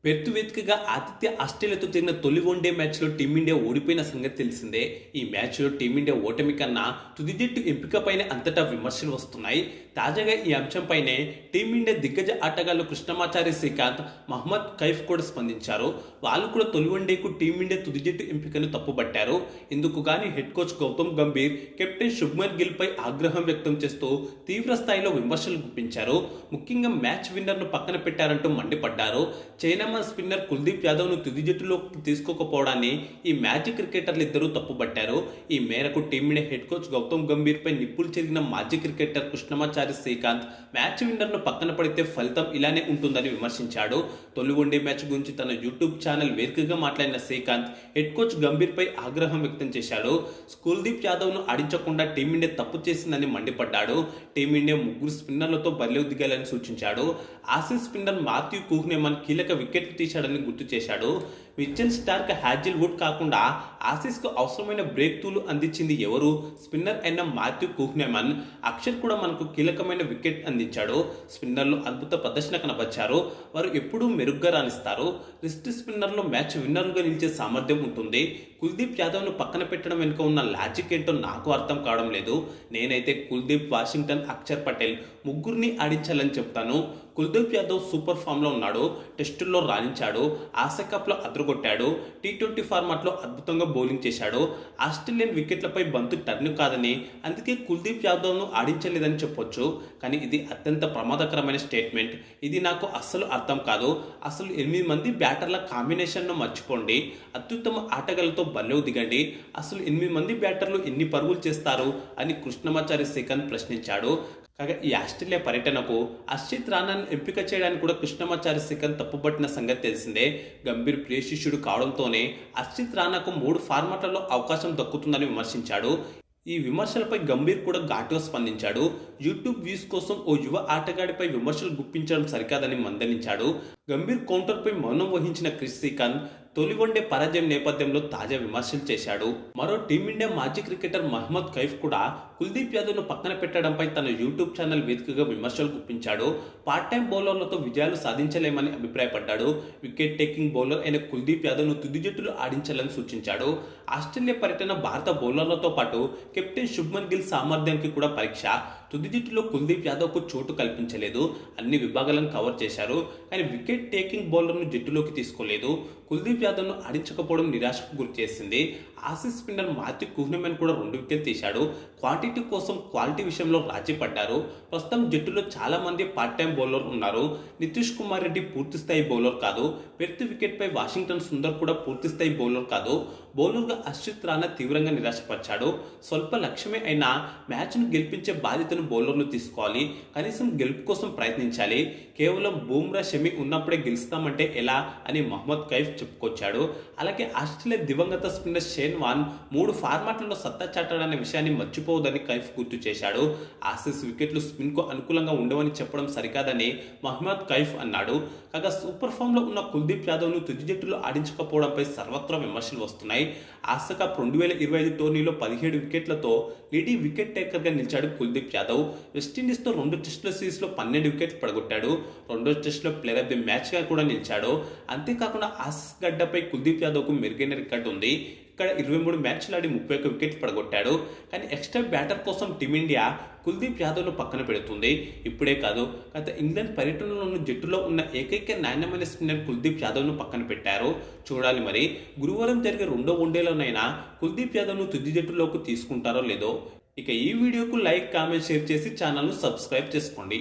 Perth వేదికగా ఆతిథ్య ఆస్ట్రేలియాతో జరిగిన తొలి వన్డే మ్యాచ్లో టీమిండియా ఓడిపోయిన సంగతి తెలిసిందే. ఈ మ్యాచ్లో టీమిండియా ఓటమి కన్నా తుది జట్టు ఎంపికపైనే అంతటా విమర్శలు వస్తున్నాయి. తాజాగా ఈ అంశంపైనే టీమిండియా దిగ్గజ ఆటగాళ్లు కృష్ణమాచారి శ్రీకాంత్, మహ్మద్ కైఫ్ కూడా స్పందించారు. వాళ్ళు కూడా తొలి వన్డేకు టీమిండియా తుది జట్టు ఎంపికను తప్పుబట్టారు. ఇందుకు గానీ head coach Gautam Gambhir, captain Shubman Gill పై ఆగ్రహం వ్యక్తం చేస్తూ తీవ్ర స్థాయిలో విమర్శలు గుప్పించారు. ముఖ్యంగా మ్యాచ్ విన్నర్ను పక్కన పెట్టారంటూ మండిపడ్డారు. చైనా స్పిన్నర్ కుల్దీప్ యాదవ్ ను తుది జట్టులో తీసుకోకపోవడాన్ని ఈ మ్యాచ్ క్రికెటర్లు ఇద్దరూ తప్పుబట్టారు. ఈ మేరకు team India head coach Gautam Gambhir పై నిప్పులు చెరిగిన మాజీ cricketer Krishnamachari Srikkanth match winner ను పక్కన పడితే ఫలితం ఇలానే ఉంటుందని విమర్శించాడు. తొలి వన్డే మ్యాచ్ గురించి తన యూట్యూబ్ ఛానల్ వేదికగా మాట్లాడిన శ్రీకాంత్ హెడ్ కోచ్ గంభీర్ పై ఆగ్రహం వ్యక్తం చేశాడు. కుల్దీప్ యాదవ్ ను ఆడించకుండా టీమిండియా తప్పు చేసిందని మండిపడ్డాడు. టీమిండియా ముగ్గురు స్పిన్నర్లతో బరిలోకి దిగాలని సూచించాడు. ఆసీస్ స్పిన్నర్ మాథ్యూ కుహ్నెమన్ కీలక వికెట్ తీశాడని గుర్తు చేశాడు. మిచెల్ స్టార్క్, హ్యాజిల్వుడ్ కాకుండా ఆసీస్కు అవసరమైన బ్రేక్ త్రూలు అందించింది ఎవరు? స్పిన్నర్ అయిన మాథ్యూ కుహ్నెమన్. అక్షర్ కూడా మనకు కీలకమైన వికెట్ అందించాడు. స్పిన్నర్లు అద్భుత ప్రదర్శన కనబర్చారు. వారు ఎప్పుడూ మెరుగ్గా రాణిస్తారు. రిస్ట్ స్పిన్నర్లో మ్యాచ్ విన్నర్లుగా నిలిచే సామర్థ్యం ఉంటుంది. కుల్దీప్ యాదవ్ను పక్కన పెట్టడం వెనుక ఉన్న లాజిక్ ఏంటో నాకు అర్థం కావడం లేదు. నేనైతే కుల్దీప్, వాషింగ్టన్, అక్షర్ పటేల్ ముగ్గురిని ఆడించాలని చెప్తాను. కుల్దీప్ యాదవ్ సూపర్ ఫామ్లో ఉన్నాడు. టెస్టుల్లో రాణించాడు. ఆసియా కప్లో అదరగొట్టాడు. టీ20 ఫార్మాట్లో అద్భుతంగా బౌలింగ్ చేశాడు. ఆస్ట్రేలియన్ వికెట్లపై బంతు టర్న్ కాదని, అందుకే కుల్దీప్ యాదవ్ను ఆడించలేదని చెప్పొచ్చు. కానీ ఇది అత్యంత ప్రమాదకరమైన స్టేట్మెంట్. ఇది నాకు అస్సలు అర్థం కాదు. అసలు 8 మంది బ్యాటర్ల కాంబినేషన్ను మర్చిపోండి. అత్యుత్తమ ఆటగాళ్లతో బరిలో దిగండి. అసలు 8 మంది బ్యాటర్లు ఎన్ని పరుగులు చేస్తారు అని కృష్ణమాచారి శ్రీకాంత్ ప్రశ్నించాడు. కాగా ఈ ఆస్ట్రేలియా పర్యటనకు హర్షిత్ రాణాను ఎంపిక చేయడానికి కూడా కృష్ణమాచారి శ్రీకాంత్ తప్పుపట్టిన సంగతి తెలిసిందే. గంభీర్ ప్రియ శిష్యుడు కావడంతోనే హర్షిత్ రాణాకు 3 ఫార్మాట్లలో అవకాశం దక్కుతుందని విమర్శించాడు. ఈ విమర్శలపై గంభీర్ కూడా ఘాటుగా స్పందించాడు. యూట్యూబ్ వ్యూస్ కోసం ఓ యువ ఆటగాడిపై విమర్శలు గుప్పించడం సరికాదని మందలించాడు. గంభీర్ కౌంటర్పై మౌనం వహించిన క్రిస్ శ్రీకాంత్ తొలి వన్డే పరాజయం నేపథ్యంలో తాజా విమర్శలు చేశాడు. మరో టీమిండియా మాజీ క్రికెటర్ మహ్మద్ కైఫ్ కూడా కుల్దీప్ యాదవ్ను పక్కన పెట్టడంపై తన యూట్యూబ్ ఛానల్ వేదికగా విమర్శలు గుప్పించాడు. పార్ట్ టైం బౌలర్లతో విజయాలు సాధించలేమని అభిప్రాయపడ్డాడు. వికెట్ టేకింగ్ బౌలర్ అయిన కుల్దీప్ యాదవ్ను తుది జట్టులో ఆడించాలని సూచించాడు. ఆస్ట్రేలియా పర్యటన భారత బౌలర్లతో పాటు కెప్టెన్ శుభ్మన్ గిల్ సామర్థ్యానికి కూడా పరీక్ష. తుది జట్టులో కుల్దీప్ యాదవ్కు చోటు కల్పించలేదు. అన్ని విభాగాలను కవర్ చేశారు. కానీ వికెట్ టేకింగ్ బౌలర్ను జట్టులోకి తీసుకోలేదు. కుల్దీప్ యాదవ్ను ఆడించకపోవడం నిరాశకు గురిచేసింది. ఆసీస్ స్పిన్నర్ మాథ్యూ కుహ్నెమన్ కూడా 2 వికెట్లు తీశాడు. క్వాంటిటీ కోసం క్వాలిటీ విషయంలో రాజీ పడ్డారు. ప్రస్తుతం జట్టులో చాలా మంది పార్ట్ టైం బౌలర్ ఉన్నారు. నితీష్ కుమార్ రెడ్డి పూర్తిస్థాయి బౌలర్ కాదు. పెర్త్ వికెట్పై వాషింగ్టన్ సుందర్ కూడా పూర్తిస్థాయి బౌలర్ కాదు. బౌలర్గా హర్షిత్ రాణా తీవ్రంగా నిరాశపరిచాడు. స్వల్ప లక్ష్యమే అయినా మ్యాచ్ను గెలిపించే బాధ్యతను బౌలర్లు తీసుకోవాలి. కనీసం గెలుపు కోసం ప్రయత్నించాలి. కేవలం బూమ్రా, షమి ఉన్నప్పుడే గెలుస్తామంటే ఎలా అని మహ్మద్ కైఫ్ చెప్పుకొచ్చాడు. అలాగే ఆస్ట్రేలియా దివంగత స్పిన్నర్ షేన్ వాన్ 3 ఫార్మాట్లలో సత్తా చాటాడనే విషయాన్ని మర్చిపోవద్దని కైఫ్ గుర్తు చేశాడు. ఆసీస్ వికెట్లు స్పిన్కు అనుకూలంగా ఉండవని చెప్పడం సరికాదని మహ్మద్ కైఫ్ అన్నాడు. కాగా సూపర్ ఫామ్లో ఉన్న కుల్దీప్ యాదవ్ను తుది జట్టులో ఆడించకపోవడంపై సర్వత్రా విమర్శలు వస్తున్నాయి. ఆసియా కప్ 2025 టోర్నీలో 17 వికెట్లతో లీడింగ్ వికెట్ టేకర్గా నిలిచాడు కుల్దీప్ యాదవ్. వెస్టిండీస్తో 2 టెస్టుల సిరీస్లో 12 వికెట్లు పడగొట్టాడు. రెండో టెస్టులో ప్లేయర్ ఆఫ్ ది మ్యాచ్గా కూడా నిలిచాడు. అంతేకాకుండా ఆసీస్ గడ్డపై కుల్దీప్ యాదవ్కు మెరుగైన రికార్డు ఉంది. ఇక్కడ 23 మ్యాచ్లు ఆడి 31 వికెట్లు పడగొట్టాడు. కానీ ఎక్స్ట్రా బ్యాటర్ కోసం టీమిండియా కుల్దీప్ యాదవ్ను పక్కన పెడుతుంది. ఇప్పుడే కాదు, గత ఇంగ్లాండ్ పర్యటనలోనూ జట్టులో ఉన్న ఏకైక నాణ్యమైన స్పిన్నర్ కుల్దీప్ యాదవ్ను పక్కన పెట్టారు. చూడాలి మరి గురువారం జరిగే 2వ వన్డేలోనైనా కుల్దీప్ యాదవ్ను తుది జట్టులోకి తీసుకుంటారో లేదో. ఇక ఈ వీడియోకు లైక్, కామెంట్, షేర్ చేసి ఛానల్ను సబ్స్క్రైబ్ చేసుకోండి.